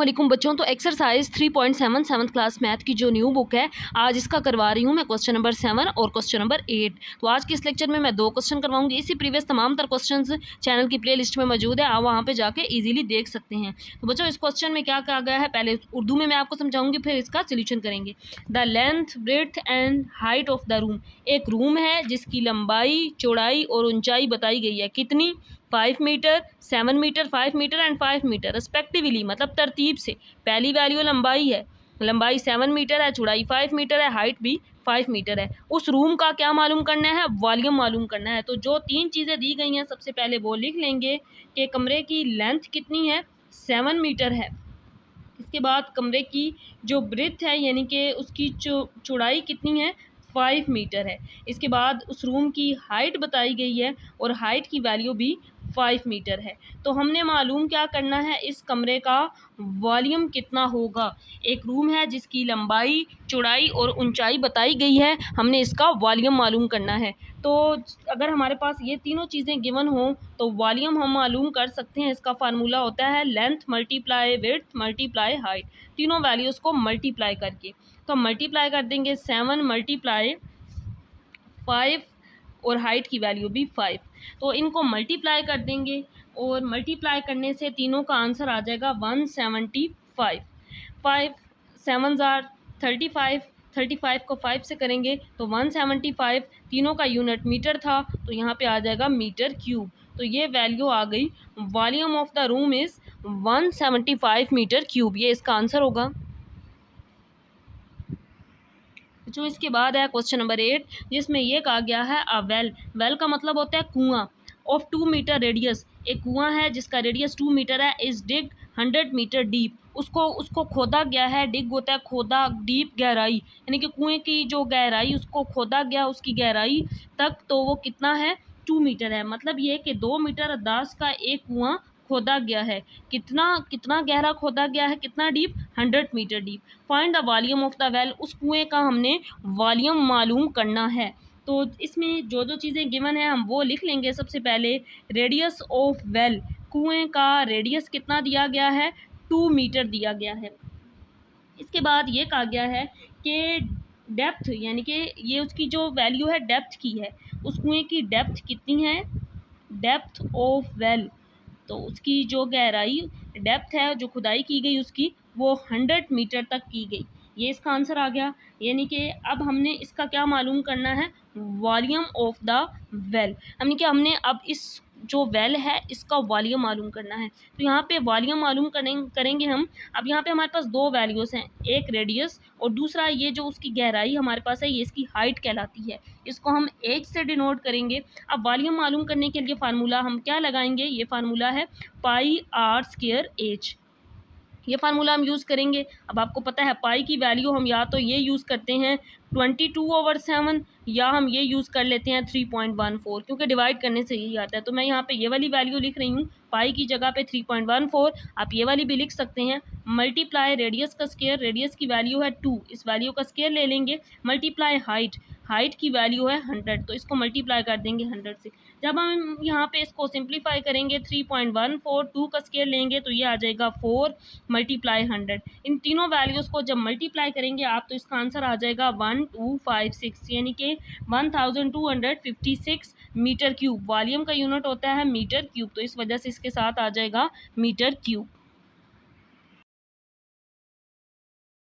अस्सलामुअलैकुम बच्चों। तो एक्सरसाइज 3.7 7th क्लास मैथ की जो न्यू बुक है, आज इसका करवा रही हूँ मैं क्वेश्चन नंबर 7 और क्वेश्चन नंबर 8। तो आज के इस लेक्चर में मैं 2 क्वेश्चन करवाऊंगी। इसी प्रीवियस तमाम तर क्वेश्चंस चैनल की प्लेलिस्ट में मौजूद है, आप वहाँ पे जाके इजीली देख सकते हैं। तो बच्चों, इस क्वेश्चन में क्या कहा गया है, पहले उर्दू में मैं आपको समझाऊंगी, फिर इसका सोल्यूशन करेंगे। The length, breadth and height of the room. एक रूम है जिसकी लंबाई, चौड़ाई और ऊंचाई बताई गई है। कितनी? 5 metre, 7 metre, 5 metre and 5 metre respectively, मतलब तरतीब से। पहली वैल्यू लंबाई है, लंबाई 7 मीटर है, चौड़ाई 5 मीटर है, हाइट भी 5 मीटर है। उस रूम का क्या मालूम करना है? वॉल्यूम मालूम करना है। तो जो 3 चीज़ें दी गई हैं, सबसे पहले वो लिख लेंगे कि कमरे की लेंथ कितनी है, 7 मीटर है। इसके बाद कमरे की जो ब्रेड्थ है, यानी कि उसकी चौड़ाई कितनी है, 5 मीटर है। इसके बाद उस रूम की हाइट बताई गई है और हाइट की वैल्यू भी 5 मीटर है। तो हमने मालूम क्या करना है, इस कमरे का वॉल्यूम कितना होगा। एक रूम है जिसकी लंबाई, चौड़ाई और ऊंचाई बताई गई है, हमने इसका वॉल्यूम मालूम करना है। तो अगर हमारे पास ये तीनों चीज़ें गिवन हों तो वॉल्यूम हम मालूम कर सकते हैं। इसका फार्मूला होता है length multiply width multiply height, तीनों वैल्यूज़ को मल्टीप्लाई करके। तो हम मल्टीप्लाई कर देंगे 7 मल्टीप्लाई 5 और हाइट की वैल्यू भी 5। तो इनको मल्टीप्लाई कर देंगे और मल्टीप्लाई करने से तीनों का आंसर आ जाएगा 175। 5 7 ज़ार 35, 35 को 5 से करेंगे तो 175। तीनों का यूनिट मीटर था, तो यहाँ पे आ जाएगा मीटर क्यूब। तो ये वैल्यू आ गई। Volume of the room is 175 metre cube, ये इसका आंसर होगा। जो इसके बाद है क्वेश्चन नंबर 8, जिसमें ये कहा गया है अ वेल। वेल का मतलब होता है कुआं। ऑफ 2 मीटर रेडियस, एक कुआं है जिसका रेडियस 2 मीटर है। इज डिग 100 मीटर डीप, उसको खोदा गया है। डिग होता है खोदा, डीप गहराई, यानी कि कुएं की जो गहराई उसको खोदा गया, उसकी गहराई तक, तो वो कितना है, 2 मीटर है। मतलब ये कि 2 मीटर दास का एक कुआं खोदा गया है। कितना कितना गहरा खोदा गया है, कितना deep, 100 metre deep. Find the volume of the well, उस कुएं का हमने वॉल्यूम मालूम करना है। तो इसमें जो जो चीज़ें गिवन है हम वो लिख लेंगे। सबसे पहले रेडियस ऑफ वेल, कुएं का रेडियस कितना दिया गया है, 2 मीटर दिया गया है। इसके बाद ये कहा गया है कि डेप्थ, यानी कि ये उसकी जो वैल्यू है डेप्थ की है। उस कुएं की डेप्थ कितनी है, डेप्थ ऑफ वेल, तो उसकी जो गहराई डेप्थ है, जो खुदाई की गई उसकी, वो 100 मीटर तक की गई। ये इसका आंसर आ गया। यानी कि अब हमने इसका क्या मालूम करना है, वॉल्यूम ऑफ द वेल। यानी कि हमने अब इस जो वेल है इसका वॉल्यूम मालूम करना है। तो यहाँ पे वॉल्यूम मालूम करेंगे हम। अब यहाँ पे हमारे पास 2 वैल्यूज़ हैं, एक रेडियस और दूसरा ये जो उसकी गहराई हमारे पास है, ये इसकी हाइट कहलाती है। इसको हम एच से डिनोट करेंगे। अब वॉल्यूम मालूम करने के लिए फार्मूला हम क्या लगाएंगे, ये फार्मूला है पाई आर स्क्वायर एच। ये फार्मूला हम यूज़ करेंगे। अब आपको पता है पाई की वैल्यू हम या तो ये यूज़ करते हैं 22/7, या हम ये यूज़ कर लेते हैं 3.14, क्योंकि डिवाइड करने से यही आता है। तो मैं यहाँ पे ये वाली वैल्यू लिख रही हूँ, पाई की जगह पे 3.14। आप ये वाली भी लिख सकते हैं। मल्टीप्लाई रेडियस का स्क्वायर, रेडियस की वैल्यू है 2, इस वैल्यू का स्क्वायर ले लेंगे। मल्टीप्लाई हाइट, हाइट की वैल्यू है 100, तो इसको मल्टीप्लाई कर देंगे 100 से। जब हम यहाँ पे इसको सिंप्लीफाई करेंगे 3.14, 2 का स्क्वायर लेंगे तो ये आ जाएगा 4 मल्टीप्लाई 100। इन तीनों वैल्यूज़ को जब मल्टीप्लाई करेंगे आप, तो इसका आंसर आ जाएगा 1256, यानी कि 1256 मीटर क्यूब। वॉल्यूम का यूनिट होता है मीटर क्यूब, तो इस वजह से इसके साथ आ जाएगा मीटर क्यूब।